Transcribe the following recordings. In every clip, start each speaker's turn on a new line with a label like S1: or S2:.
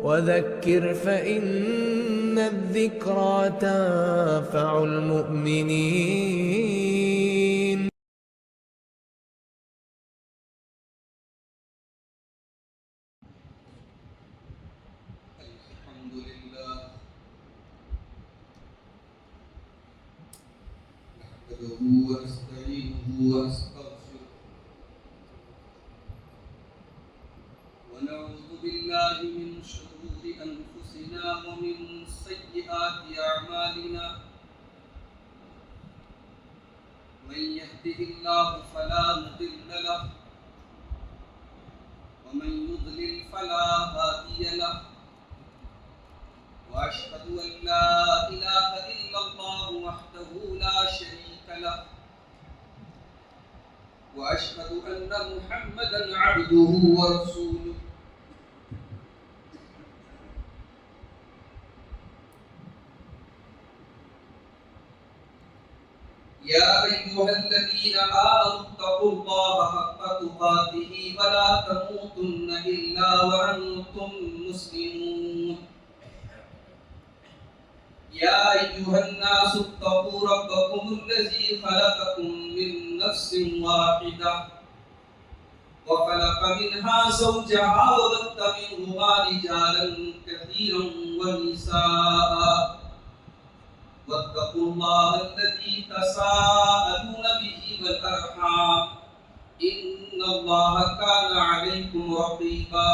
S1: وذكر فإن الذكرى تنفع المؤمنين.
S2: الحمد لله نحمده ونستعينه ونستغفره ونعوذ بالله من شرور أنفسنا ومن سيئات أعمالنا من يهده الله فلا مضل له ومن يضلل فلا هادي له وأشهد أن لا إله إلا الله وحده لا شريك له وأشهد أن محمدا عبده ورسوله يا أيها الذين آمنوا اتقوا الله حق تقاته ولا تموتن إلا وأنتم مسلمون يا أيها الناس اتقوا ربكم الذي خلقكم من نفس واحدة وخلق منها زوجها وبث منهما رجالا كثيرا ونساء واتقوا الله الذي تساءلون به والأرحام إن الله كان عليكم رقيبا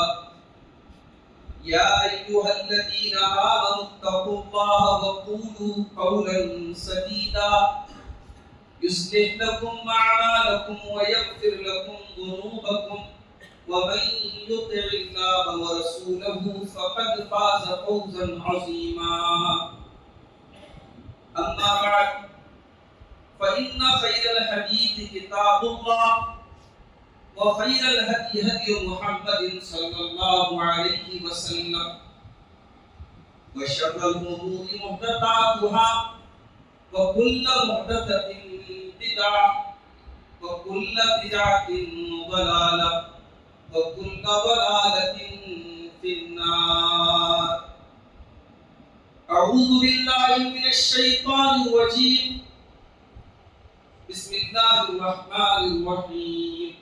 S2: يا أيها الذين آمنوا اتقوا الله وقولوا قولا سديدا يصلح لكم أعمالكم ويغفر لكم ذنوبكم ومن يطع الله ورسوله فقد فاز فوزا عظيما أما بعد فإن خير الحديث كتاب الله وخير الهدي هدي محمد صلى الله عليه وسلم وشر الأمور محدثاتها وكل محدثة بدعة وكل بدعة ضلالة وكل ضلالة في النار. أعوذ بالله من الشيطان الرجيم. بسم الله الرحمن الرحيم.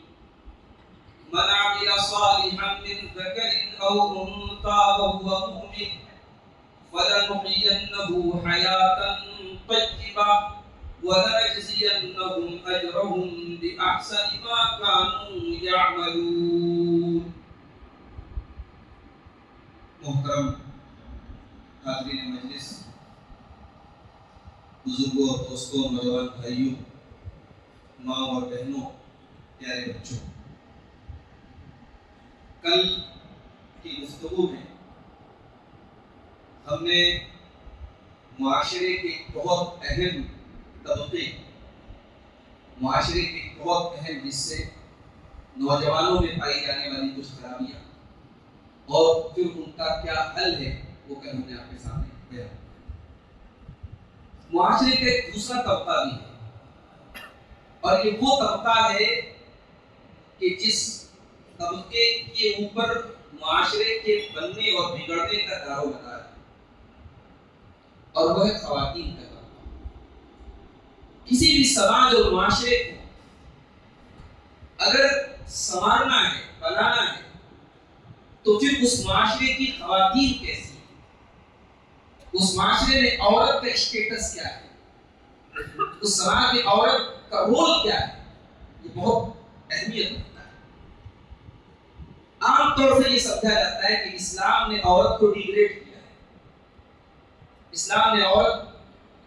S2: من عمل صالحا من ذكر أو أنثى وهو مؤمن فلنحيينه حياة طيبة ولنجزينهم أجرهم بأحسن ما كانوا يعملون. محترم حاضرین مجلس، بزرگوں اور دوستوں، نوجوان بھائیوں، ماں اور بہنوں، پیارے بچوں، کل کی گفتگو میں ہم نے معاشرے کے بہت اہم طبقے، معاشرے کے بہت اہم حصے، نوجوانوں میں پائی جانے والی کچھ خرابیاں اور پھر ان کا کیا حل ہے وہ کل ہم نے آپ کے سامنے بیان کیا۔ معاشرے کا ایک دوسرا طبقہ بھی ہے اور یہ وہ طبقہ ہے کہ جس طبقے کے اوپر معاشرے کے بننے اور بگڑنے کا دار و مدار ہے، اور وہ ہے خواتین کا طبقہ۔ کسی بھی سماج اور معاشرے کو اگر سنوارنا ہے، بنانا ہے، تو پھر اس معاشرے کی خواتین کیسی، اس معاشرے میں عورت کا اسٹیٹس کیا ہے، اس سماج میں عورت کا رول کیا ہے، یہ بہت اہمیت رکھتا ہے۔ عام طور سے یہ سمجھا جاتا ہے کہ اسلام نے عورت کو ڈیگریڈ کیا ہے، اسلام نے عورت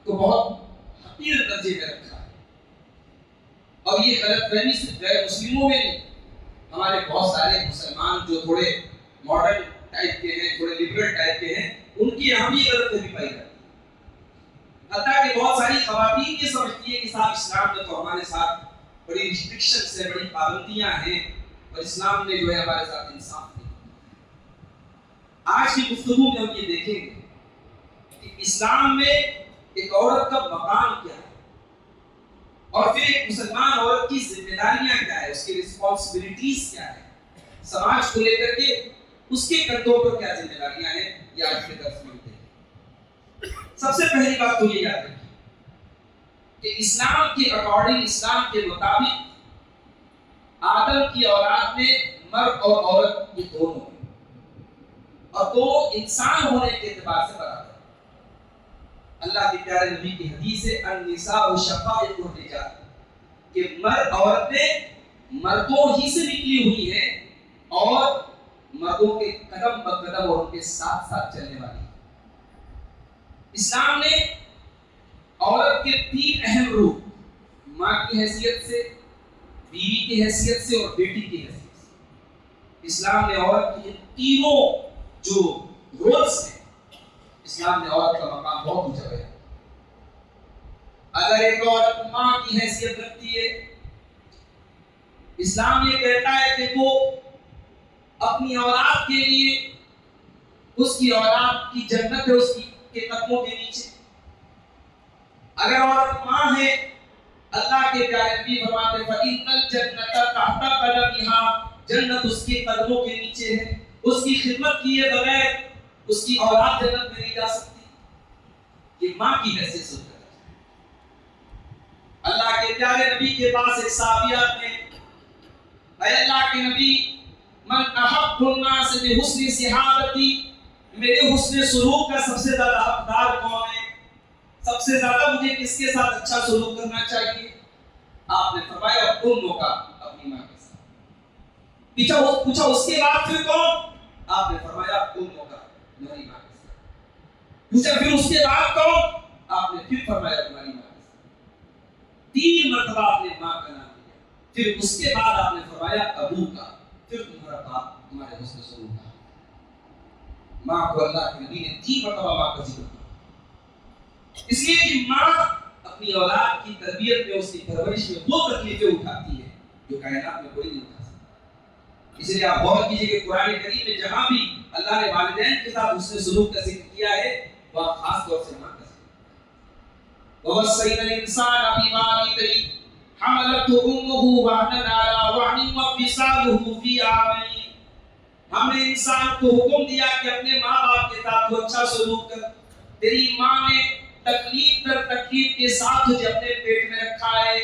S2: کو بہت حقیر درجے میں رکھا ہے، اور یہ غلط فہمی صرف غیر مسلموں میں نہیں، ہمارے بہت سارے مسلمان جو تھوڑے ماڈرن ٹائپ کے ہیں، تھوڑے لبرل ٹائپ کے ہیں، ان کی یہاں بھی غلط فہمی پائی جاتی ہے۔ حتیٰ کہ بہت ساری خواتین یہ سمجھتی ہے کہ صاحب اسلام نے تو ہمارے ساتھ بڑی ریسٹرکشنز ہیں، بڑی پابندیاں ہیں، اور اسلام نے جو ہے ہمارے ساتھ انصاف نہیں۔ آج کی گفتگو میں ہم یہ دیکھیں گے کہ اسلام میں ایک عورت کا مقام کیا ہے، اور پھر ایک مسلمان عورت کی ذمہ داریاں کیا ہے، اس کی رسپانسبلٹیز کیا ہے، سماج کو لے کر کے اس کے کندھوں پر کیا ذمہ داریاں ہیں، یہ آج کے درس میں دیکھیں۔ سب سے پہلی بات تو یہ یاد رکھیں کہ اسلام کے اکارڈنگ، اسلام کے مطابق آدم کی اولاد میں مرد اور عورت یہ دونوں ہیں، اور دونوں انسان ہونے کے اعتبار سے برابر ہیں۔ اللہ کے پیارے نبی کی حدیث ہے النساء شقائق الرجال، کہ مرد عورتیں مردوں ہی سے نکلی ہوئی ہیں اور مردوں کے قدم بقدم اور ان کے ساتھ ساتھ چلنے والی ہیں۔ اسلام نے عورت کے تین اہم روپ، ماں کی حیثیت سے، بیوی کی حیثیت سے اور بیٹی کی حیثیت سے، اسلام نے عورت کے تینوں جو رولز ہیں، اسلام نے عورت کا مقام بہت اونچا ہے۔ اگر ایک عورت ماں کی حیثیت رکھتی ہے، اسلام یہ کہتا ہے کہ وہ اپنی اولاد کے لیے، اس کی اولاد کی جنت ہے اس کے قدموں کے نیچے۔ اگر عورت ماں ہے، اللہ کے پیارے نبی فرماتے فَإِنَّ الْجَنَّةَ تَحْتَ قَدَمِهَا، جنت اس کے قدموں کے نیچے ہے۔ اس کی خدمت کیے بغیر اس کی اولاد جنت میں نہیں جا سکتی۔ یہ ماں کی حیثیت سے ہوتا ہے۔ اللہ کے پیارے نبی کے پاس ایک صحابی آتے ہیں، اے اللہ کے نبی، من احب الناس بحسن صحابتی، میرے حسن سلوک کا سب سے زیادہ حقدار کون ہے؟ سب سے زیادہ مجھے کس کے ساتھ اچھا سلوک کرنا چاہیے؟ آپ نے فرمایا اموں کا، اپنی ماں کے ساتھ۔ پوچھا اس کے بعد پھر کون؟ آپ نے فرمایا اموں کا، تمہاری ماں کے ساتھ۔ پوچھا پھر اس کے بعد کون؟ آپ نے پھر فرمایا تمہاری ماں کے ساتھ۔ تین مرتبہ آپ نے ماں کا نام لیا، پھر اس کے بعد آپ نے فرمایا ابو کا، پھر تمہارا باپ، تمہارے حسن سلوک کا۔ ماں کو اللہ کے نبی نے تین مرتبہ ماں کا ذکر کیا، اس لیے کہ ماں اپنی اولاد کی تربیت میں، اس کی پرورش میں وہ تکلیفیں اٹھاتی ہے جو کائنات میں کوئی نہیں اٹھا سکتا۔ اس لیے آپ غور کیجئے کہ قرآن کریم میں جہاں بھی اللہ نے والدین کے ساتھ حسن سلوک کا ذکر کیا ہے، وہاں خاص طور سے ماں کا ذکر۔ وَوَصَّيْنَا الْإِنسَانَ بِوَالِدَيْهِ حَمَلَتْهُ أُمُّهُ وَهْنًا عَلَىٰ وَهْنٍ وَفِصَالُهُ فِي عَامَيْنِ، ہم نے انسان کو حکم دیا کہ اپنے ماں باپ کے ساتھ تو اچھا سلوک کر۔ تیری ماں نے تکلیف پر تکلیف کے ساتھ تجھے اپنے پیٹ میں رکھا ہے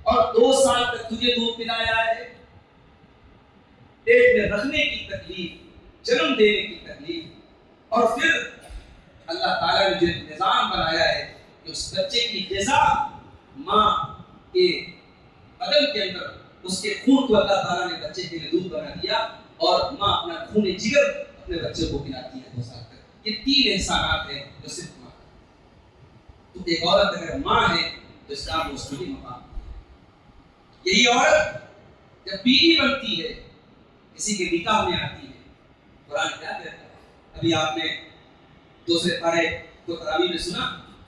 S2: اور 2 سال تک تجھے دودھ پلایا ہے۔ پیٹ میں رکھنے کی تکلیف، جنم دینے کی تکلیف، اور پھر اللہ تعالیٰ نے جو نظام بنایا ہے کہ اس بچے کی غذا ماں کے بدن کے اندر، اس کے خون کو اللہ تعالیٰ نے بچے کے لیے دودھ بنا دیا، اور ماں اپنا خون جگر اپنے بچے کو پلاتی ہے 2 سال تک۔ یہ 3 احسانات ہیں جو صرف ماں۔ تو ایک عورت اگر ماں ہے تو اسلام نے اس کو بھی مقام دیا۔ یہی عورت جب بیوی بنتی ہے، کسی کے نکاح میں آتی ہے، قرآن کیا کہتا ہے؟ ابھی آپ نے دوسرے پارے کو تراویح میں سنا،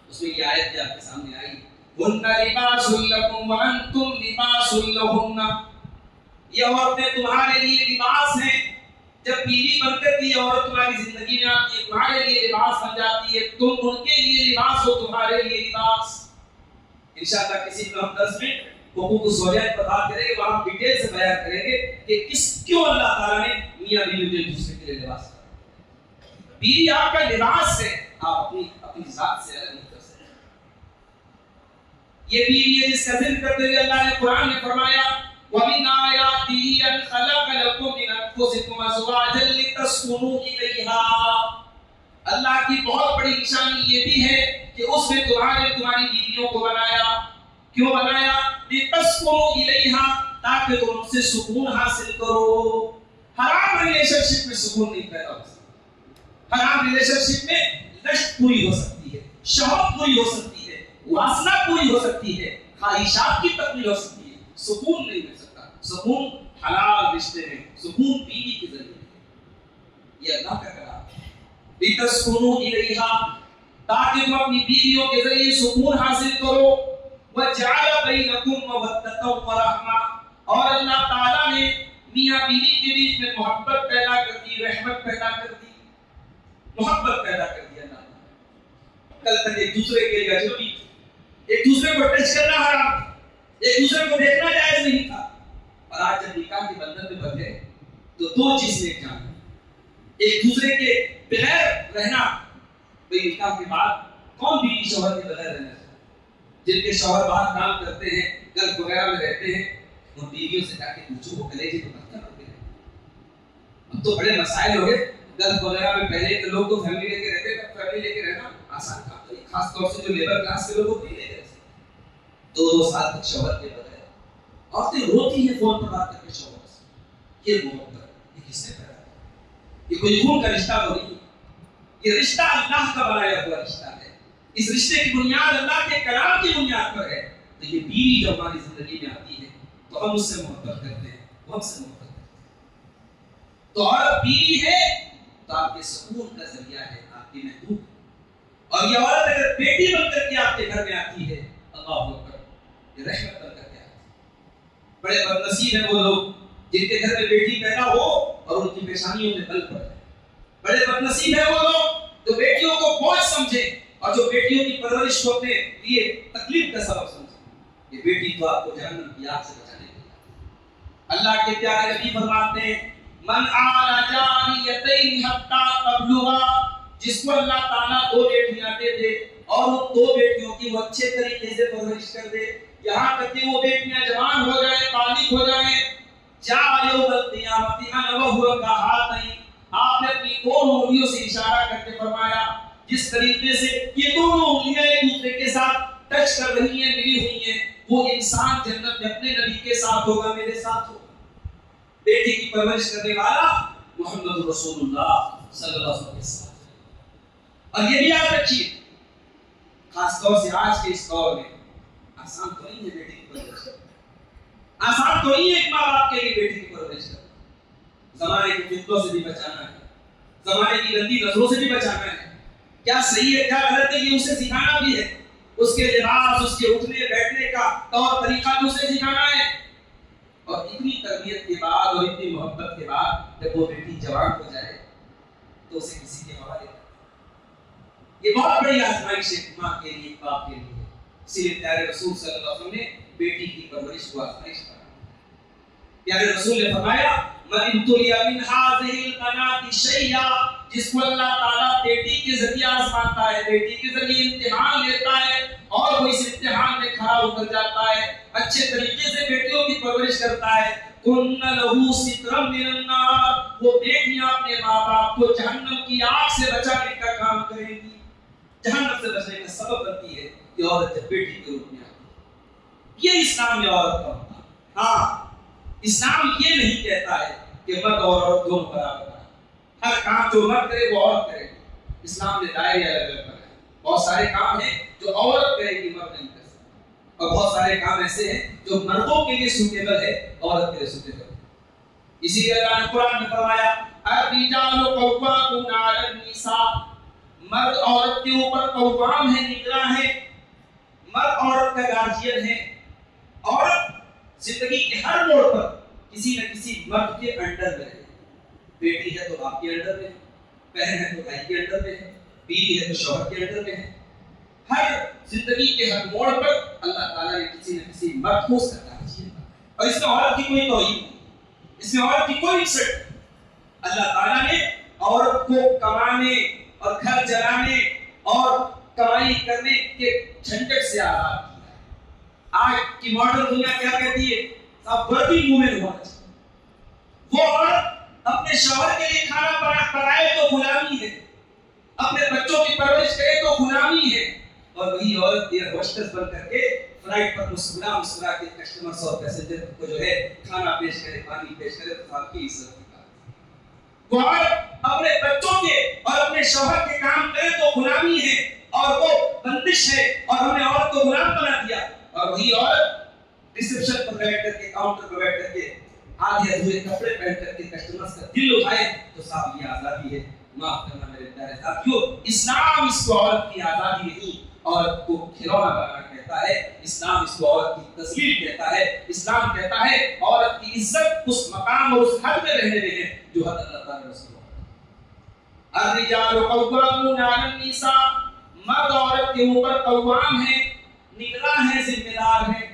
S2: اس میں یہ آیت آپ کے سامنے آئی، هُنَّ لِبَاسٌ لَكُمْ وَأَنْتُمْ لِبَاسٌ لَهُنَّ، یہ عورتیں تمہارے لیے لباس ہیں۔ جب بیوی بن کر کی عورت تمہاری زندگی میں آتی ہے، تمہارے لیے لباس بن جاتی ہے، تم ان کے لیے لباس ہو، تمہارے لیے لباس۔ انشاءاللہ کسی ہم درس میں حقوق الزوجات پر بات کریں گے، وہاں ہم ڈیٹیل سے بیان کریں گے کہ کیوں اللہ تعالیٰ نے میاں بیوی کو ایک دوسرے کے لیے لباس کیا۔ بیوی آپ کا لباس ہے، آپ اپنی ذات سے الگ نہیں کر سکتے۔ یہ بیوی ہے جس کا ذکر کرتے ہوئے اللہ نے قرآن میں فرمایا وَمِنْ آيَاتِهِ أَنْ خَلَقَ لَكُم مِّنْ أَنفُسِكُمْ أَزْوَاجًا لِتَسْكُنُوا إِلَيْهَا، اللہ کی بہت بڑی نشانی یہ بھی ہے کہ اس نے تمہاری بیویوں کو بنایا۔ کیوں بنایا؟ لِتَسْكُنُوا إِلَيْهَا، تاکہ تم ان سے سکون حاصل کرو۔ حرام ریلیشن شپ میں سکون نہیں پیدا ہو سکتا۔ حرام ریلیشن شپ میں لشت پوری ہو سکتی ہے، شہوت پوری ہو سکتی ہے، واسنہ پوری ہو سکتی ہے، خواہشات کی تکمیل ہو سکتی ہے، سکون نہیں مل سکتا۔ سکون حلال رشتے میں، سکون بیوی کے ذریعے ہے۔ یہ اللہ کا کلام ہے، لِتَسْكُنُوا إِلَيْهَا، تاکہ تم اپنی بیویوں کے ذریعے سکون حاصل کرو۔ وَجَعَلَ بَيْنَكُم مَّوَدَّةً وَرَحْمَةً، اور اللہ تعالیٰ نے میاں بیوی کے بیچ میں محبت پیدا کر دی، رحمت پیدا کر دی، محبت پیدا کر دی اللہ نے۔ کل تک ایک دوسرے کے لیے اجنبی تھے، ایک دوسرے کو ٹچ کرنا حرام تھا، ایک دوسرے کو دیکھنا جائز نہیں تھا، اور آج جب نکاح کے بندھن میں بندھے تو 2 چیزیں ایک جان ہیں، ایک دوسرے کے بغیر رہنا. بھئی نکاح کے بعد کون بیوی شوہر کے بغیر رہنا چاہتا ہے؟ جن کے شوہر باہر کام کرتے ہیں، گلف وغیرہ میں رہتے ہیں، ان بیویوں سے جا کے پوچھو وہ کلیجے تو پتھر ہوتے ہیں. اب تو بڑے مسائل ہو گئے. گلف وغیرہ میں پہلے کے لوگ تو فیملی لے کے رہتے تھے، فیملی لے کے رہنا آسان کام نہیں، خاص طور سے جو لیبر کلاس کے لوگ وہ نہیں لے کے رہتے. 2 سال تک شوہر کے بغیر عورتیں روتی ہیں فون پر بات کر کے شوہر سے. یہ محبت یہ کس نے پیدا کیا؟ یہ کوئی خون کا رشتہ تو نہیں، یہ رشتہ اللہ کا بنایا ہوا رشتہ ہے. اس رشتے کی بنیاد اللہ کے کلام کی بنیاد پر ہے. تو یہ بیوی جب ہماری زندگی میں آتی ہے تو ہم اس سے محبت کرتے ہیں، وہ ہم سے محبت کرتے ہیں. تو عورت بیوی ہے تو آپ کے سکون کا ذریعہ ہے، آپ کی محبوب. اور یہ عورت اگر بیٹی بن کر کے آپ کے گھر میں آتی ہے، اللہ اکبر، یہ رحمت بن کر کے آتی ہے. بڑے بدنصیب ہیں وہ لوگ جن کے گھر میں بیٹی پیدا ہو اور ان کی پیشانیوں میں بل پڑ جائے. بڑے بدنصیب ہیں وہ لوگ جو بیٹیوں کو بوجھ سمجھے اور جو بیٹیوں کی پرورش کو اپنے لیے تکلیف کا سبب سمجھے. یہ بیٹی تو آپ کو جہنم کی آگ سے بچانے کے لیے. اللہ کے پیارے نبی فرماتے ہیں من آل جاریتین حتی تبلغا، جس کو اللہ تعالیٰ 2 بیٹیاں دے دے اور ان 2 بیٹیوں کی وہ اچھے طریقے سے پرورش کر دے یہاں تک کہ وہ بیٹیاں جوان ہو جائیں، بالغ ہو جائیں، جاء یوم القیامت انا وهو کہاتین. آپ نے اپنی 2 انگلیوں سے اشارہ کر کے فرمایا جس طریقے سے یہ دونوں انگلیاں ایک دوسرے کے ساتھ ٹچ کر رہی ہیں، ملی ہوئی ہیں، وہ انسان جنت میں اپنے نبی کے ساتھ ہوگا، میرے ساتھ ہوگا. بیٹی کی پرورش کرنے والا محمد رسول اللہ صلی اللہ علیہ وسلم. اور یہ بھی یاد رکھیے خاص طور سے آج کے اس دور میں آسان تو نہیں ہے بیٹی کی پرورش کرنا. آسان تو نہیں ہے ایک ماں باپ کے لیے بیٹی کی پرورش کرنا. زمانے کی فتنوں سے بھی بچانا ہے، زمانے کی گندی نظروں سے بھی بچانا ہے. کیا صحیح ہے کیا غلط ہے یہ اسے سکھانا بھی ہے. اس کے لباس، اس کے اٹھنے بیٹھنے کا طور طریقہ بھی اسے سکھانا ہے. اور اتنی تربیت کے بعد اور اتنی محبت کے بعد جب وہ بیٹی جوان ہو جائے تو اسے کسی کے حوالے کر. یہ بہت بڑی آزمائش ہے ماں کے لیے، باپ کے لیے. اسی لیے پیارے رسول صلی اللہ علیہ وسلم نے بیٹی کی پرورش کو آزمائش کہا. پیارے رسول نے فرمایا من ابتلی من هذه البنات شيئا، جس کو اللہ تعالیٰ بیٹی کے ذریعے آزماتا ہے، بیٹی کے ذریعے امتحان لیتا ہے اور وہ اس امتحان میں کھڑا اتر جاتا ہے، اچھے طریقے سے بیٹیوں کی پرورش کرتا ہے، کن لہو سترم من النار، وہ بیٹیاں اپنے ماں باپ کو جہنم کی آگ سے بچانے کا کام کریں گی، جہنم سے بچنے کا سبب بنتی ہے. یہ عورت جب بیٹی کے روپ میں آتی ہے، یہ اسلام میں عورت کا ہوتا ہے. ہاں اسلام یہ نہیں کہتا ہے کہ مرد اور عورت دونوں برابر ہیں، ہر کام جو مرد کرے وہ عورت کرے گی. اسلام نے دائرے الگ الگ بنائے. بہت سارے کام ہیں جو عورت کرے گی مرد نہیں کر سکتا، اور بہت سارے کام ایسے ہیں جو مردوں کے لیے سوٹیبل ہے، عورت کے لیے سوٹیبل ہے. اسی لیے اللہ نے قرآن میں فرمایا الرجال قوامون علی النساء، مرد عورت کے اوپر قوام ہے، نگراں ہے. مرد عورت کا گارجین ہے. عورت زندگی کے ہر موڑ پر کسی نہ کسی مرد کے انڈر میں ہے. بیٹی ہے تو باپ کے انڈر میں ہے، بہن ہے تو بھائی کے انڈر میں ہے، بیوی ہے تو شوہر کے انڈر میں ہے. ہر زندگی کے ہر موڑ پر اللہ تعالیٰ نے کسی نہ کسی مرد کو اس کا گارجین بنایا. اور اس میں عورت کی کوئی توہین نہیں، اس میں عورت کی کوئی انسلٹ نہیں. اللہ تعالیٰ نے عورت کو کمانے اور گھر چلانے اور کمائی کرنے کے جھنجٹ سے آزاد کیا ہے. آج کی ماڈرن دنیا کیا کہتی ہے؟ اب ورکنگ وومن ہونا چاہیے. وہ عورت اپنے شوہر کے لیے کھانا پکائے تو غلامی ہے، اپنے بچوں کی پرورش کرے تو غلامی ہے، اور وہی عورت ایئر ہوسٹس بن کر کے فلائٹ پر مسکرا مسکرا کے کسٹمرز اور پیسنجر کو جو ہے کھانا پیش کرے، پانی پیش کرے، تو آپ کی عزت کی بات ہے. وہ عورت اپنے بچوں کے اور اپنے شوہر کے کام کرے تو غلامی ہے اور وہ بندش ہے، اور ہم نے عورت کو غلام بنا دیا. اور وہی عورت ریسپشن پر بیٹھ کر کے، کاؤنٹر پر بیٹھ کر کے آدھے ادھورے کپڑے پہن کر کے کسٹمرز کا دل اٹھائے تو صاحب یہ آزادی ہے. معاف کرنا میرے پیارے ساتھیو، اسلام اس کو عورت کی آزادی نہیں، عورت کو کھلونا بنانا کہتا ہے. اسلام اس کو عورت کی تذلیل کہتا ہے. اسلام کہتا ہے عورت کی عزت اس مقام اور اس حد میں رہنے میں ہے جو حد اللہ تعالیٰ نے اس کو. الرجال قوامون علی النساء، مرد عورت کے اوپر قوام ہے، نگراں ہے، ذمہ دار ہے.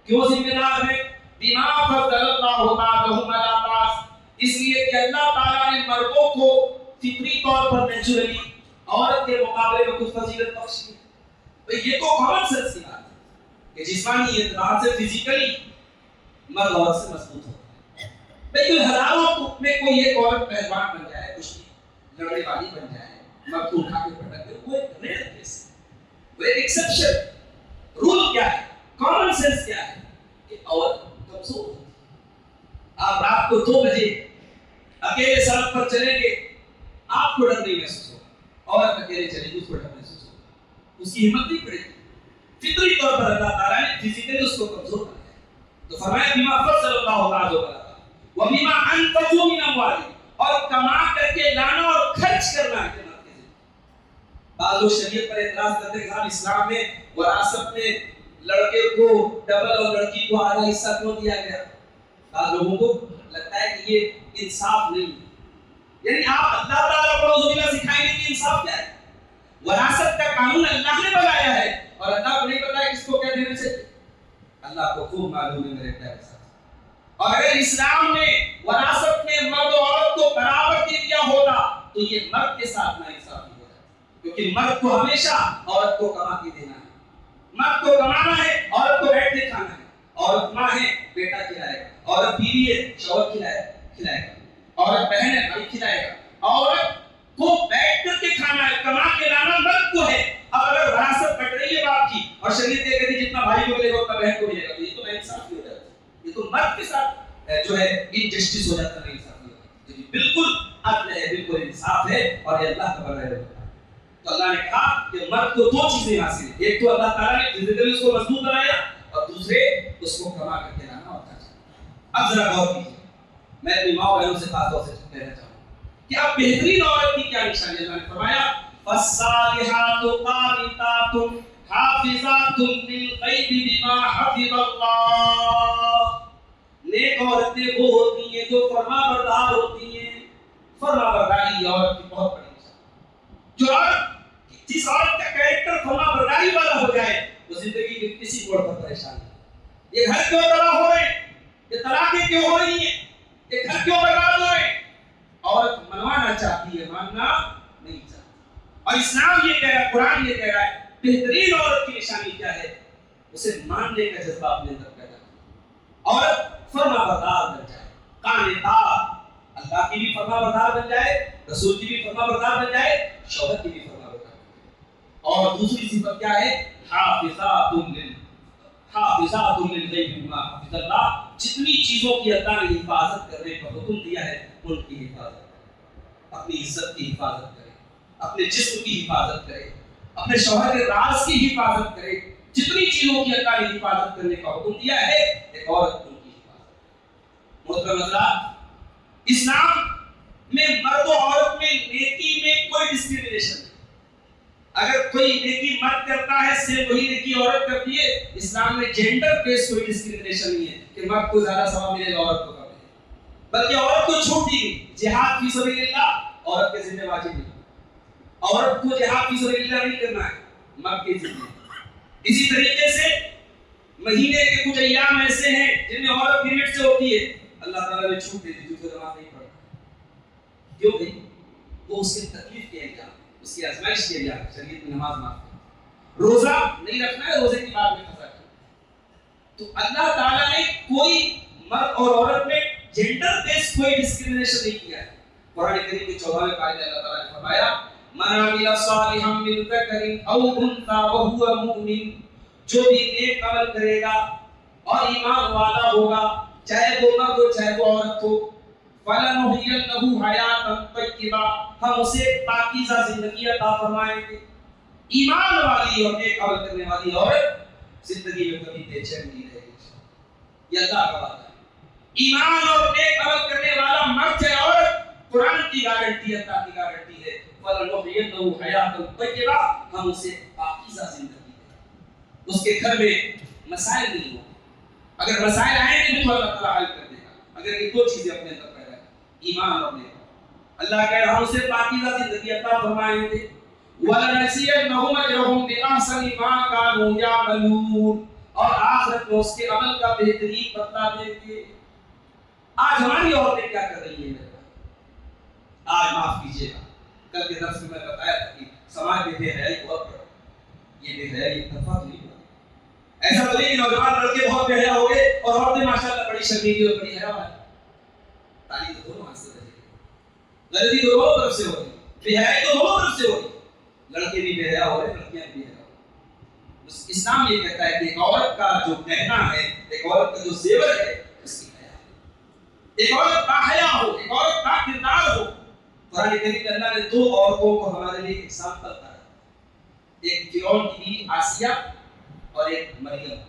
S2: کیوں ذمہ دار ہے؟ بما فضل اللہ بعضهم علی بعض، اس لیے کہ اللہ تعالیٰ نے مردوں کو فطری طور پر نیچرلی عورت کے مقابلے میں کچھ فضیلت بخش کی. یہ تو کامن سینس کی بات ہے کہ جسمانی اعتبار سے فزیکلی مرد عورت سے مضبوط ہوتا ہے. لیکن ہزاروں میں کوئی ایک عورت پہلوان بن جائے, کشتی لڑنے والی بن جائے, مرد کو اٹھا کے پٹک دے, وہ ایک ریئر کیس ہے, وہ ایک ایکسیپشن. رول کیا ہے, کامن سینس کیا ہے کہ عورت کمزور ہوتی ہے. آپ رات کو 2 بجے اکیلے سڑک پر چلیں گے, آپ کو ڈر نہیں محسوس ہوگا. عورت اکیلے چلے گی, اس کو ڈر محسوس ہوگا, اس کی ہمت نہیں پڑے گی. فطری طور پر اللہ تعالیٰ نے فزیکلی اس کو کمزور بنایا. تو فرمایا بما فضل اللہ تعالی وبما انفقوا من اموالهم, اور کما کر کے لانا اور خرچ کرنا ہے. بعض لوگ شریعت پر اعتراض کرتے ہیں کہ اسلام میں وراثت میں لڑکے کو ڈبل اور لڑکی کو آدھا حصہ کیوں دیا گیا. بعض لوگوں کو لگتا ہے کہ یہ انصاف نہیں ہے. یعنی آپ اللہ تعالیٰ کو نعوذ باللہ سکھائیں گے کہ انصاف کیا ہے. وراثت کا قانون اللہ نے بنایا ہے اور اللہ کو نہیں پتا ہے کس کو کیا دینا چاہیے. اللہ کو خوب معلوم ہے میرے پیارے ساتھ. اور اگر اسلام نے وراثت میں مرد و عورت کو برابر دے دیا ہوتا تو یہ مرد کے ساتھ ناانصافی ہو جاتی, کیونکہ مرد کو ہمیشہ عورت کو کما کے دینا ہے. مرد کو کمانا ہے, عورت کو بیٹھ کے کھانا ہے. عورت ماں ہے, بیٹا کھلائے گا. عورت بیوی ہے, شوہر کھلائے گا. عورت بہن ہے, بھائی کھلائے گا. عورت کو بیٹھ کر کے کھانا ہے, کما کے لانا مرد کو ہے. اب اگر وراثت بٹ رہی ہے باپ کی اور شریعت یہ کہتی جتنا بھائی کو ملے گا اتنا بہن کو ملے گا, تو یہ تو ناانصافی ہو جاتی ہے. یہ تو مرد کے ساتھ جو ہے انجسٹس ہو جاتا ہے, ناانصافی ہو جاتی ہے. یہ بالکل عدل ہے, بالکل انصاف ہے اور یہ اللہ کا بنایا ہوا ہے. تو اللہ نے کہا کہ مرد کو 2 چیزیں حاصل ہیں. ایک تو اللہ تعالیٰ نے فزیکلی اس کو مضبوط بنایا اور دوسرے اس کو کما کر کے لانا اور خرچ کرنا. اب ذرا غور کیجیے, میں اپنی ماں بہنوں سے خاص طور سے کہنا چاہوں گا کہ اب بہترین عورت کی کیا نشانی ہے. اللہ نے فرمایا فالصالحات قانتات حافظات للغیب بما حفظ اللہ. نیک عورتیں وہ ہوتی ہیں جو فرما بردار ہوتی ہیں. فرما برداری عورت کی بہت بڑی نشانی. جو عورت جس عورت کا کیریکٹر فرما برداری والا ہو جائے وہ زندگی کے کسی موڑ پر پریشان نہیں. یہ گھر کیوں تباہ ہو رہے ہیں, یہ طلاقیں کیوں ہو رہی ہیں, یہ گھر کیوں برباد ہو رہے ہیں. عورت منوانا چاہتی ہے, ماننا نہیں چاہتی. اور اسلام یہ کہہ رہا ہے, قرآن یہ کہہ رہا ہے بہترین عورت کی نشانی کیا ہے, اسے ماننے کا جذبہ اپنے اندر پیدا کرے. عورت فرما بردار بن جائے, قانتات, اللہ کی بھی فرما بردار بن جائے, رسول کی بھی فرما بردار بن جائے, شوہر کی بھی فرما بردار بن جائے. اور دوسری صفت کیا ہے, حافظات للغیب بما حفظ اللہ. جتنی چیزوں کی اللہ نے حفاظت کرنے کا حکم دیا ہے ان کی حفاظت کرے. اپنی عزت کی حفاظت کرے, اپنے جسم کی حفاظت کرے, اپنے شوہر کے راز کی حفاظت کرے. جتنی چیزوں کی اللہ نے حفاظت کرنے کا حکم دیا ہے ایک عورت ان کی حفاظت. محترم حضرات, اسلام میں مرد و عورت میں نیکی میں کوئی ڈسکریمنیشن نہیں. اگر کوئی نیکی مرد کرتا ہے صرف وہی نیکی عورت کرتی ہے. اسلام میں جینڈر بیس کوئی ڈسکریمنیشن نہیں ہے کہ مرد کو زیادہ ثواب ملے گا عورت کو کم ملے گا, بلکہ عورت کو چھوٹ دی گئی. جہاد فی سبیل اللہ عورت کے ذمہ واجب نہیں. عورت کو جہاد فی سبیل اللہ نہیں کرنا ہے, مرد کے ذمہ. اسی طریقے سے مہینے کے کچھ ایام ایسے ہیں جن میں عورت پیریڈ سے ہوتی ہے, اللہ تعالیٰ نے چھوٹ دے دی, جو نماز نہیں پڑھتا. کیوں بھائی؟ وہ اس کی تکلیف کے ایام, اس کی آزمائش کے ایام, شریعت میں نماز معاف ہے. روزہ نہیں رکھنا ہے, روزے کی بات میں قضا کرنا. تو اللہ تعالیٰ نے کوئی مرد اور عورت میں جینڈر بیس کوئی ڈسکریمنیشن نہیں کیا ہے. قرآن کریم کے 14ویں آیت اللہ تعالیٰ نے فرمایا من عمل صالحا من ذکر او انثى وهو مؤمن. جو بھی نیک عمل کرے گا اور ایمان والا ہوگا, چاہے وہ مرد ہو چاہے وہ عورت ہو, فَلَنُحْيِيَنَّهُ حَيَاةً طَيِّبَةً, ہم اسے پاکیزہ زندگی عطا فرمائیں گے. ایمان والی اور نیک عمل کرنے والی عورت زندگی میں کبھی بے چین نہیں رہے گی. یہ اللہ کا وعدہ ہے. ایمان اور نیک عمل کرنے والا مرد ہے عورت, قرآن کی گارنٹی, اللہ کی گارنٹی ہے. فَلَنُحْيِيَنَّهُ حَيَاةً طَيِّبَةً, ہم اسے پاکیزہ زندگی دیں گے. اس کے گھر میں مسائل نہیں ہوں. اگر مسائل آئیں گے تو اللہ تعالیٰ حل کر دے گا. اگر یہ 2 چیزیں اپنے اندر پیدا کریں, ایمان اور نیک, اللہ کہہ رہا ہم اسے پاکیزہ زندگی عطا فرمائیں گے. وَلَنَجْزِيَنَّهُمْ أَجْرَهُمْ بِأَحْسَنِ مَا كَانُوا يَعْمَلُونَ, اور آخرت میں اس کے عمل کا بہترین بدلہ دیں گے. آج ہماری عورتیں کیا کر رہی ہیں؟ آج معاف کیجیے گا, کل کے درس میں بتایا تھا کہ سماج میں بے حیائی بہت بڑا، یہ بے حیائی اتفاق نہیں ہوا، ایسا تو نہیں کہ نوجوان لڑکے بہت بے حیا ہو گئے اور عورتیں ماشاءاللہ بڑی شرمیلی اور بڑی حیا والی، تعلیم تو دونوں حاصل ہے، غلطی تو دونوں طرف سے ہو رہی، بے حیائی تو دونوں طرف سے ہو رہی، لڑکے بھی بے حیا ہو رہے، لڑکیاں بھی بے حیا ہو رہی۔ اسلام یہ کہتا ہے کہ ایک عورت کا جو گہنا ہے، ایک عورت کا جو زیور ہے، اس کی حیا، ایک عورت کا حیا ہو، ایک عورت کا کردار ہو۔ قرآن کریم میں اللہ نے دو عورتوں کو ہمارے لیے ایگزامپل بتایا، ایک فرعون کی بیوی آسیہ اور ایک مریم۔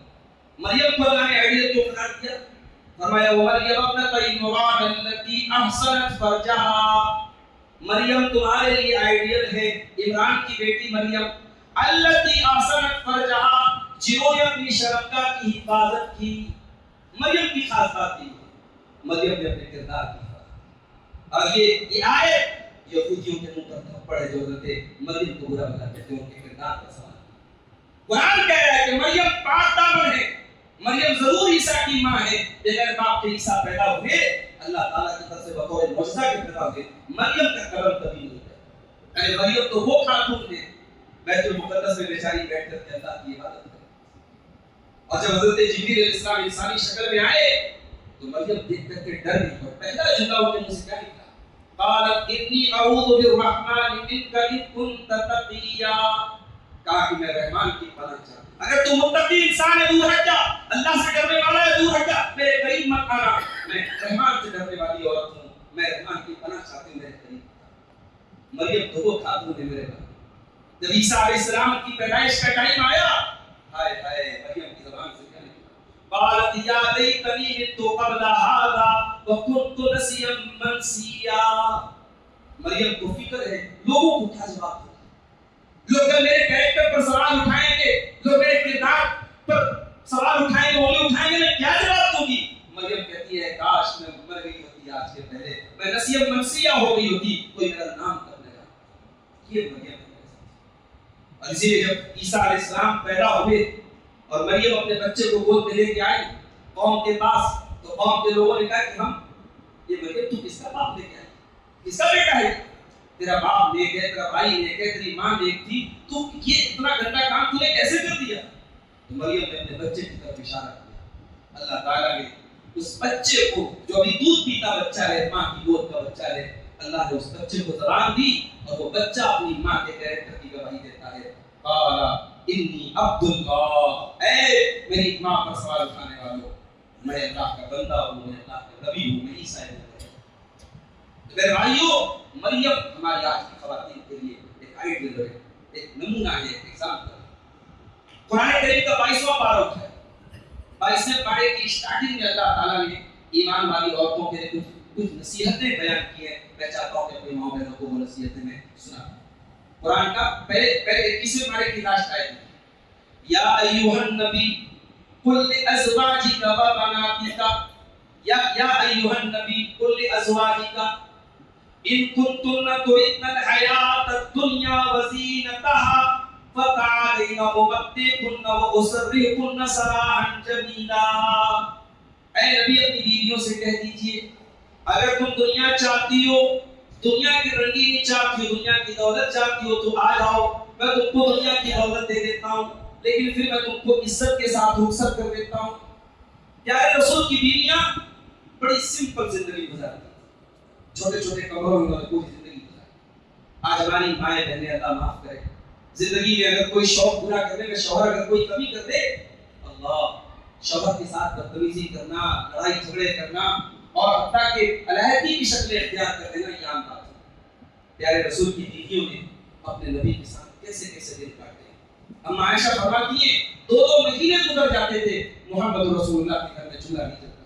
S2: مریم کو اللہ نے آئیڈیل کیوں قرار دیا؟ فرمایا وَمَرْيَمَ ابْنَتَ عِمْرَانَ الَّتِي أَحْصَنَتْ فَرْجَهَا، مریم تمہارے لیے آئیڈیل ہے، عمران کی بیٹی مریم، الَّتِي أَحْصَنَتْ فَرْجَهَا، جنہوں نے اپنی شرمگاہ کی حفاظت کی۔ مریم کی خاص بات تھی، مریم نے اپنے کردار کی حفاظت، اور یہ آیت یہودیوں کے منہ پر تھپڑ ہے جو حضرت مریم کو برا بلا کہتے ہیں، ان کے کردار کا سوال۔ قرآن کہہ رہا ہے کہ مریم پاک دامن ہے، مریم ضرور عیسیٰ کی ماں ہے، بغیر باپ کے عیسیٰ پیدا ہوئے، اللہ تعالیٰ کی طرف سے بطور معجزہ کے پیدا ہوئے، مریم کا قلم کبھی نہیں ہوتا۔ ارے مریم تو وہ خاتون ہے بیت المقدس میں بیچاری بیٹھ کر کے اللہ کی عبادت کرے، اور جب حضرت جبریل علیہ السلام انسانی شکل میں آئے تو مریم دیکھ کر کے ڈر گئی، اور پہلا جملہ ان کے منہ سے کیا نکلا؟ قالت انی اعوذ بالرحمن منک ان کنت تقیا، کہا کہ میں رحمان کی پناہ چاہتا ہوں، اگر تو متقی انسان ہے دور ہٹ جا، اللہ سے ڈرنے والا ہے دور ہٹ جا، میرے قریب مت آنا، میں رحمان سے ڈرنے والی عورت ہوں، میں رحمان کی پناہ چاہتی ہوں، میرے قریب۔ مریم تو وہ خاتون ہے میرے بھائی، جب عیسیٰ علیہ السلام کی پیدائش کا ٹائم آیا، ہائے ہائے مریم کی زبان سے کیا نکلا؟ قالت یا لیتنی مت قبل ھذا وکنت نسیا منسیا۔ مریم کو فکر ہے لوگوں کو کیا جواب دیں، لوگ میرے کریکٹر پر سوال اٹھائیں گے، لوگ میرے کردار پر سوال اٹھائیں گے، انگلی اٹھائیں گے، میں کیا جواب دوں گی؟ مریم کہتی ہے کاش میں مر گئی ہوتی آج کے پہلے، میں نسیہ منسیہ ہو گئی ہوتی، کوئی میرا نام کر لے گا۔ یہ مریم ہے۔ اور اسی لیے جب عیسیٰ علیہ السلام پیدا ہوئے اور مریم اپنے بچے کو گود میں لے کے آئی قوم کے پاس، تو قوم کے لوگوں نے کہا کہ ہم یہ مریم تو کس کا باپ لے کے آئی، کس کا بیٹا ہے؟ تیرا باپ نیک ہے، تیرا بھائی نیک ہے، تیری ماں نیک تھی، تو یہ اتنا گندا کام تو نے کیسے کر دیا؟ تو مریم نے اپنے بچے کی طرف اشارہ کیا، اللہ تعالیٰ نے اس بچے کو جو ابھی دودھ پیتا بچہ ہے، ماں کی گود کا بچہ ہے، اللہ نے اس بچے کو زبان دی اور وہ بچہ اپنی ماں کے کریکٹر کی گواہی دیتا ہے، قال انی عبد اللہ، اے میری ماں پر سوال اٹھانے والوں، میں اللہ کا بندہ ہوں، میں اللہ کا نبی ہوں، میں عیسیٰ ہوں۔ میرے بھائیوں، مریم ہماری آج کی خواتین کے لیے ایک آئیڈیل ہے، ایک نمونہ ہے، ایک ایگزامپل ہے۔ قرآن کریم کا 22واں پارہ ہے، 22ویں پارے کی اسٹارٹنگ میں اللہ تعالیٰ نے ایمان والی عورتوں کے لیے کچھ نصیحتیں بیان کی ہیں، میں چاہتا ہوں کہ اپنی ماں بہنوں کو وہ نصیحتیں میں سنا دوں۔ قرآن کا پہلے 21ویں پارے کی لاسٹ آیت ہے، یا ایھا النبی قل لازواجک و بناتک، یا ایھا النبی قل لازواجک ان کنتن تردن الحیاۃ الدنیا وزینتها فتعالین امتعکن واسرحکن سراحا جمیلا۔ اے نبی اپنی بیویوں سے کہہ دیجئے اگر تم دنیا چاہتی ہو، دنیا کی رنگینی چاہتی ہو، دنیا کی دولت چاہتی ہو تو آ جاؤ، میں تم کو دنیا کی دولت دے دیتا ہوں، لیکن پھر میں تم کو عزت کے ساتھ رخصت کر دیتا ہوں۔ پیارے رسول کی بیویاں بڑی سمپل زندگی گزارتی، چھوٹے چھوٹے کمروں میں پوری زندگی گزارتی۔ آج ہماری مائیں بہنیں اللہ معاف کرے، زندگی میں اگر کوئی شوق پورا کرنے میں شوہر اگر کوئی کمی کر دے، اللہ، شوہر کے ساتھ بدتمیزی کرنا، لڑائی جھگڑے کرنا اور حتیٰ کہ علیحدگی کی شکلیں اختیار کر دینا، یہ عام بات ہے۔ پیارے رسول کی بیویوں نے اپنے نبی کے ساتھ کیسے کیسے دن کاٹے ہیں۔ ہم عائشہ فرماتی ہیں 2 مہینے گزر جاتے تھے محمد رسول اللہ کے گھر میں چولہا نہیں جلتا،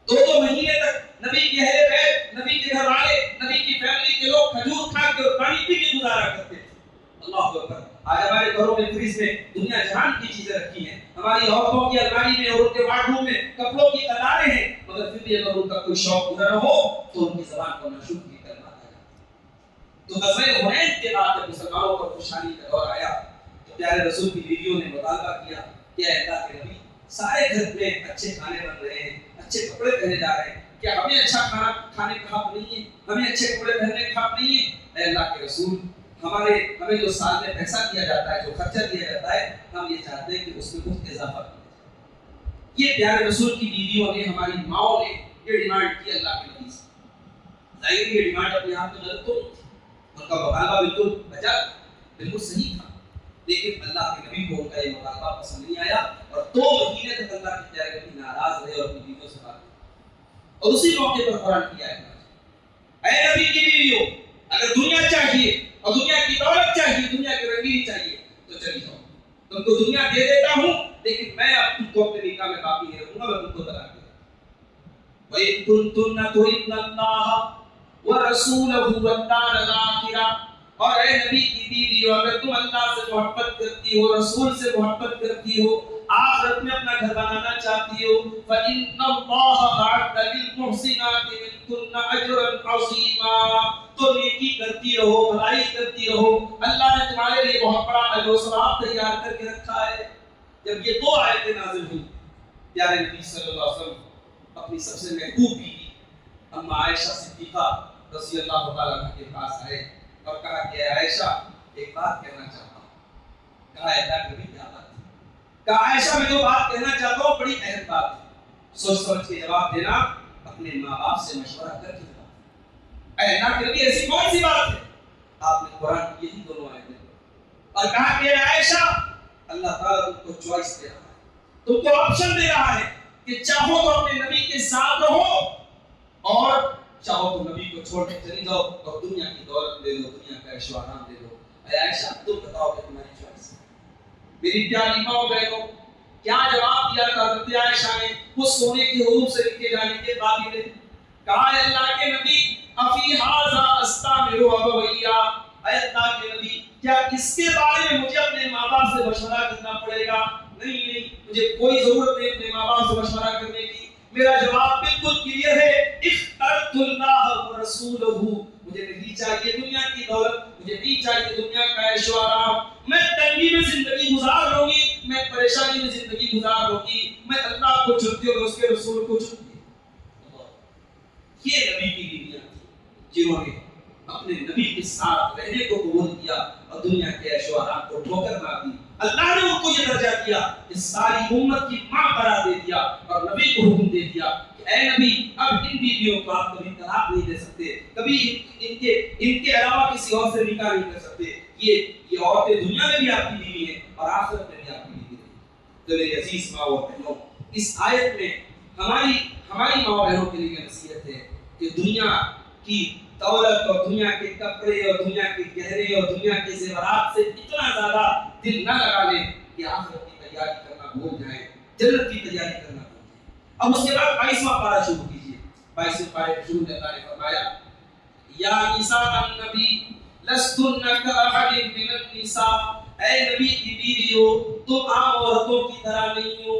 S2: 2 مہینے تک نبی کے اہل بیت، نبی کے گھر والے، نبی کی فیملی کے لوگ کھجور کھا کے اور پانی پی کے گزارا کرتے تھے۔ اللہ اکبر، آج ہمارے گھروں میں فریج میں دنیا جہان کی چیزیں رکھی ہیں، ہماری عورتوں کی الماری میں اور ان کے وارڈروب میں کپڑوں کی قطاریں ہیں، مگر پھر بھی اگر ان کا کوئی شوق پورا نہ ہو تو ان کی زبان کو نشوب کی کلمات آ جاتا ہے۔ تو غزوہ حنین کے بعد جب مسلمانوں پر خوشحالی کا دور آیا تو پیارے رسول کی بیویوں نے مطالبہ کیا کہ اے اللہ کے نبی، سارے گھر میں اچھے کھانے بن رہے ہیں، اچھے کپڑے پہنے جا رہے ہیں، کیا ہمیں اچھا کھانا کھانے کا حق نہیں ہے؟ ہمیں اچھے کپڑے پہننے کا حق نہیں ہے؟ اے اللہ کے رسول ہمیں جو سال میں پیسہ دیا جاتا ہے، جو خرچہ دیا جاتا ہے، ہم یہ چاہتے ہیں کہ اس میں کچھ اضافہ کیا جائے۔ یہ پیارے رسول کی بیویوں نے، ہماری ماؤں نے یہ ڈیمانڈ کی اللہ کے نبی سے۔ ظاہر یہ ڈیمانڈ اپنے آپ میں غلط تو نہیں تھی، ان کا مطالبہ بالکل بجا، بالکل صحیح تھا، لیکن اللہ کے نبی کو ان کا یہ مطالبہ پسند نہیں آیا اور 2 مہینے تک اللہ کے پیارے نبی ناراض رہے اور اپنی بیویوں سے بات کی۔ اور اسی موقع پر قرآن کی آیت ہے، اے نبی کی بیویوں، اگر دنیا چاہیے اور دنیا کی دولت چاہیے، دنیا کی رنگینی چاہیے تو چلی جاؤ، تم کو دنیا دے دیتا ہوں، لیکن میں اب تم کو اپنے نکاح میں باقی نہیں رکھوں گا، میں تم کو طلاق دے دوں گا۔ وَإِن كُنتُنَّ تُرِدْنَ اللَّهَ وَرَسُولَهُ وَالدَّارَ الْآخِرَةَ، اور اے نبی کی بیویوں، اگر تم اللہ سے محبت کرتی ہو، رسول سے محبت کرتی ہو، آخرت میں اپنا گھر بنانا چاہتی ہو، فَإِنَّ اللَّهَ أَعَدَّ لِلْمُحْسِنَاتِ مِنكُنَّ أَجْرًا عَظِيمًا، تو نیکی کرتی رہو، بھلائی کرتی رہو، اللہ نے تمہارے لیے بہت بڑا اجر و ثواب تیار کر کے رکھا ہے۔ جب یہ 2 آیتیں نازل ہوئی، پیارے نبی صلی اللہ علیہ وسلم اپنی سب سے محبوب بیوی اما عائشہ صدیقہ رضی اللہ تعالیٰ عنہ کے پاس آئے اور کہا کہ عائشہ ایک بات کہنا چاہتا ہوں۔ کہا اللہ کے نبی کیا بات ہے؟ کہا عائشہ میں جو بات کہنا چاہتا ہوں بڑی اہم بات ہے، سوچ سمجھ کے جواب دینا، اپنے ماں باپ سے مشورہ کر کے جواب۔ اے اللہ کے نبی ایسی کون سی بات ہے؟ آپ نے قرآن کی یہی دونوں آیتیں اور کہا کہ عائشہ اللہ تعالیٰ تم کو چوائس دے رہا ہے، تم کو آپشن دے رہا ہے کہ چاہو تو اپنے نبی کے ساتھ رہو اور چاہو تو نبی کو چھوڑ کے چلی جاؤ اور دنیا کی دولت لے لو، دنیا کا عیش و آرام لے لو۔ اے عائشہ تم بتاؤ کہ تمہاری چوائس ہے۔ میری پیاری ماں بہنوں، کیا جواب دیا تھا حضرت عائشہ نے اس سونے کے حروف سے لکھے جانے کے قابل ہے؟ کہا اے اللہ کے نبی افی ھذا استامر ابویا، اے اللہ کے نبی کیا اس کے بارے میں مجھے اپنے ماں باپ سے مشورہ کرنا پڑے گا؟ نہیں، مجھے کوئی ضرورت نہیں اپنے ماں باپ سے مشورہ کرنے کی، میرا جواب بالکل کلیئر ہے، اخترت اللہ ورسولہ، مجھے نہیں چاہیے دنیا کی دولت، مجھے نہیں چاہیے دنیا کا عیش و آرام، میں تنگی میں زندگی گزار لوں گی، میں پریشانی میں زندگی گزار لوں گی، میں اللہ کو چنتی اور اس کے رسول کو چنتی۔ یہ نبی کی بیویاں تھیں جنہوں نے اپنے نبی کے ساتھ رہنے کو قبول کیا اور دنیا کے عیش و آرام کو ٹھوکر مار دی۔ اللہ نے ان کو یہ درجہ دیا کہ ساری امت کی ماں قرار دے دیا اور نبی کو حکم دے دیا کہ اے نبی اب ان بیویوں کو آپ کبھی طلاق نہیں دے سکتے، کبھی ان کے علاوہ کسی اور سے نکاح نہیں کر سکتے، یہ عورتیں دنیا میں بھی آپ کی بیوی ہیں اور آخرت میں بھی آپ کی بیوی ہیں۔ تو میرے عزیز ماں اور بہنوں، اس آیت میں ہماری ماں بہنوں کے لیے نصیحت ہے کہ دنیا کی دولت اور دنیا کے کپڑے اور دنیا کے گہنے اور دنیا کے زیورات سے اتنا زیادہ دل نہ لگا لیں کہ آخرت کی تیاری کرنا بھول جائیں، جنت کی تیاری کرنا بھول جائیں۔ اب اس کے بعد 22واں پارہ شروع کیجیے۔ 22ویں پارے شروع میں اللہ نے فرمایا یا نساء النبی لستن کأحد من النساء، اے نبی کی بیویوں تم عام عورتوں کی طرح نہیں ہو،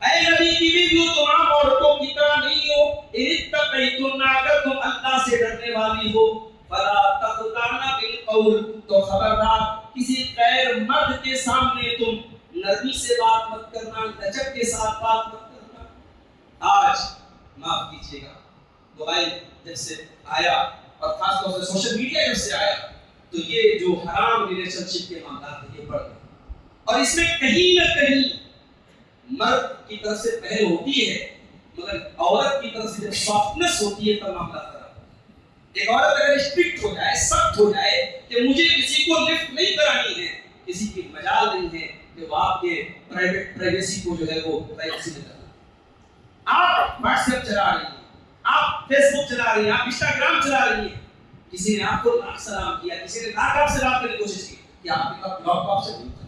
S2: اے نبی کی بیویوں تم عام عورتوں کی طرح نہیں ہو، اتقیتن اگر تم اللہ سے ڈرنے والی ہو، فلا تخضعن بالقول تو خبردار کسی غیر مرد کے سامنے تم نرمی سے بات مت کرنا، لچک کے ساتھ بات مت کرنا۔ آج معاف کیجیے گا، موبائل جب سے آیا اور خاص طور سے سوشل میڈیا جب سے آیا تو یہ جو حرام ریلیشن شپ کے معاملات ہیں یہ بڑھ گئے اور اس میں کہیں نہ کہیں مرد کی طرف سے پہل ہوتی ہے مگر عورت کی طرف سے جب سافٹنس ہوتی ہے تب معاملہ خراب ہوتا ہے۔ ایک عورت اگر اسٹرکٹ ہو جائے، سخت ہو جائے کہ مجھے کسی کو لفٹ نہیں کرانی ہے، کسی کی مجال نہیں ہے کہ وہ آپ کے پرائیویسی کو جو ہے وہ پرائیویسی میں کرنا۔ آپ واٹس ایپ چلا رہی ہیں، آپ فیس بک چلا رہی ہیں، آپ انسٹاگرام چلا رہی ہیں، کسی نے آپ کو لاکھ سلام کیا، کسی نے لاکھ آپ سے بات کرنے کی کوشش کی، کیا آپ کے پاس بلاک کا آپشن نہیں تھا؟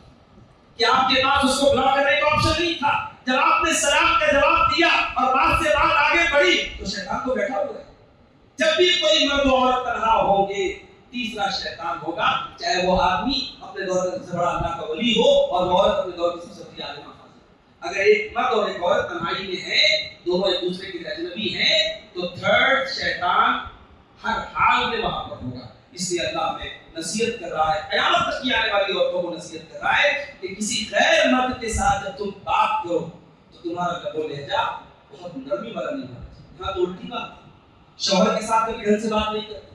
S2: کیا آپ کے پاس اس کو بلاک کرنے کا آپشن نہیں تھا؟ جب آپ نے سلام کا جواب دیا اور بات سے بات آگے بڑھی تو شیطان تو بیٹھا ہوا ہے۔ جب بھی کوئی مرد و عورت تنہا ہوں گے تیسرا شیطان ہوگا، چاہے وہ آدمی اپنے دور کا سب سے بڑا اللہ کا ولی ہو اور وہ عورت اپنے دور کی سب سے بڑی عالمہ حاضر۔ اگر ایک مرد اور ایک عورت تنہائی میں ہے، دونوں ایک دوسرے کے اجنبی ہیں، تو تھرڈ شیطان ہر حال میں وہاں پر ہوگا۔ اس لیے اللہ ہمیں نصیحت کر رہا ہے، قیامت تک کی آنے والی عورتوں کو نصیحت کر رہا ہے کہ کسی غیر مرد کے ساتھ جب تم بات کرو تو تمہارا لب و لہجہ بہت نرمی والا نہیں ہونا چاہیے۔ یہاں تو الٹی بات، شوہر کے ساتھ کبھی ڈھنگ سے بات نہیں کرتے،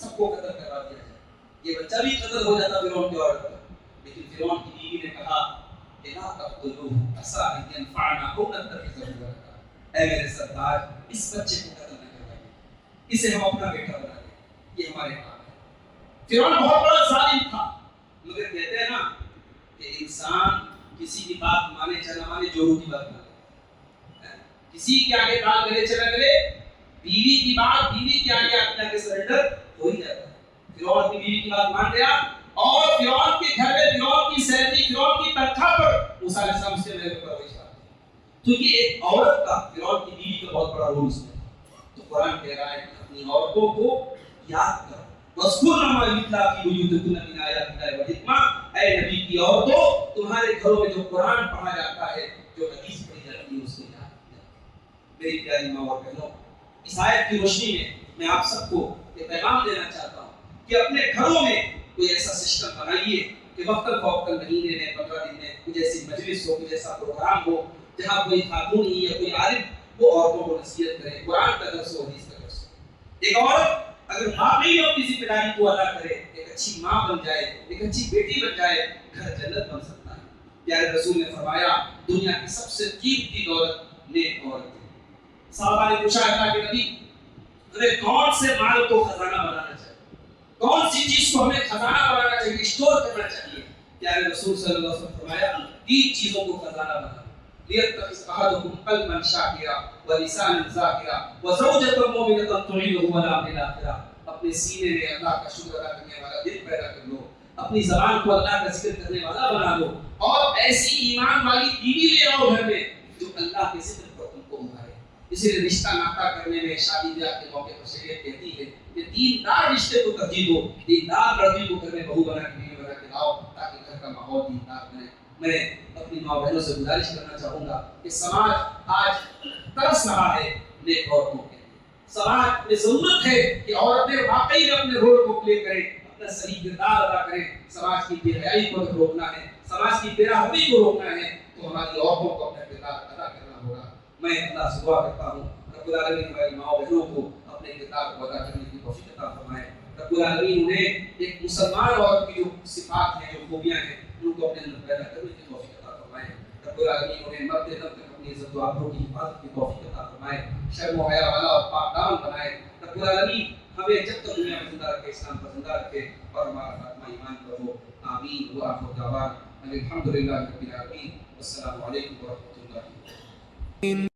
S2: سب کو قتل کروا دیا جائے. یہ بچہ بھی قتل ہو جاتا فرعون کی عورت کا. لیکن فرعون کی بیوی نے کہا کہ لا تقتلوه عسى ان ينفعنا او نتخذه ولدا. اے میرے سردار اس بچے کو قتل نہ کروائیے, اسے ہم اپنا بیٹا بنا لیں, یہ ہمارے کام ہے. فرعون بہت بڑا ظالم تھا, مگر کہتے ہیں نا کہ انسان کسی کی بات مانے چلا مانے جورو کی بات مانے, کسی کے آگے کام کرے چلا کرے, بیوی کی بات بیوی کے آگے اپنا کے سرنڈر ہو ہی جاتا ہے. فرعون اپنی بیوی کی بات مان گیا اور فرعون کے گھر میں فرعون کی سیلری فرعون کی تنخواہ پر موسیٰ علیہ السلام سے میرے پر وہی بات. تو یہ ایک عورت کا فرعون کی بیوی کا بہت بڑا رول اس میں. تو قرآن کہہ رہا ہے کہ اپنی عورتوں کو یاد کرو. وَاذْكُرْنَ مَا يُتْلَىٰ فِي بُيُوتِكُنَّ مِنْ آيَاتِ اللَّهِ وَالْحِكْمَةِ. اے نبی کی عورتوں تمہارے گھروں میں جو قرآن پڑھا جاتا ہے جو حدیث پڑھی جاتی ہے اس کو یاد کرو. میری پیاری ماں اور بہنوں, اس آیت کی روشنی میں آپ سب کو یہ پیغام دینا چاہتا ہوں کہ اپنے گھروں میں کوئی ایسا سسٹم بنائیے کہ وقتاً فوقتاً مہینے میں 15 دن میں کچھ ایسی مجلس ہو, کچھ ایسا پروگرام ہو جہاں کوئی خاتون ہی یا کوئی عالم وہ عورتوں کو نصیحت کرے, قرآن کا درس ہو, حدیث کا درس ہو. ایک عورت اگر واقعی اپنی ذمہ داری کو ادا کرے, ایک اچھی ماں بن جائے, ایک اچھی بیٹی بن جائے, گھر جنت بن سکتا ہے. پیارے رسول نے فرمایا دنیا کی سب سے قیمتی دولت نیک عورت ہے. صحابہ نے پوچھا اللہ کے نبی ہمیں کون سے مال کو خزانہ بنانا چاہیے, کون سی چیز کو ہمیں خزانہ بنانا چاہیے, اسٹور کرنا چاہیے؟ پیارے رسول صلی اللہ علیہ وسلم فرمایا 3 چیزوں کو خزانہ بنانا. ليتخذ أحدكم قلبا شاكرا ولسانا ذاكرا وزوجة مؤمنة تعينه على أمر الآخرة. اپنے سینے میں اللہ کا شکر ادا کرنے والا دل پیدا کر لو, اپنی زبان کو اللہ کا ذکر کرنے والا بنا لو, اور ایسی ایمان والی بیوی لے آؤ گھر میں جو اللہ کے ذکر پر تم کو ابھارے. اسی لیے رشتہ ناطہ کرنے میں شادی بیاہ کے موقع پر شریعت کہتی ہے کہ دیندار رشتے کو ترجیح دو, دیندار لڑکی کو گھر میں بہو بنا کے بیوی بنا کے لاؤ تاکہ گھر کا ماحول دیندار بنے. میں اپنی ماں بہنوں سے گزارش کرنا چاہوں گا کہ سماج آج ترس رہا ہے نیک عورتوں کے. سماج میں ضرورت ہے کہ عورتیں واقعی اپنے رول کو پلے کریں, اپنا صحیح کردار ادا کریں. سماج کی بے حیائی کو روکنا ہے, سماج کی بے رحمی کو روکنا ہے, تو ہماری عورتوں کو اپنا کردار ادا کرنا ہوگا. میں اللہ سے دعا کرتا ہوں رب العالمین ہماری ماں بہنوں کو اپنے کردار کو ادا کرنے کی توفیق عطا فرمائے. رب العالمین انہیں ایک مسلمان عورت کی جو صفات ہیں, جو خوبیاں ہیں, ان کو اپنے اندر پیدا کرنے کی توفیق عطا فرمائے. رب العالمین انہیں مرتے دم تک اپنی عزت و آبرو کی حفاظت کی توفیق عطا فرمائے, شرم و حیا والا اور پاک دامن بنائے. رب العالمین ہمیں جب تک دنیا میں زندہ رکھے, اسلام پر زندہ رکھے اور ہمارا خاتمہ ایمان پر ہو. آمین وآخر دعوانا الحمدللہ رب العالمین. السلام علیکم ورحمۃ اللہ.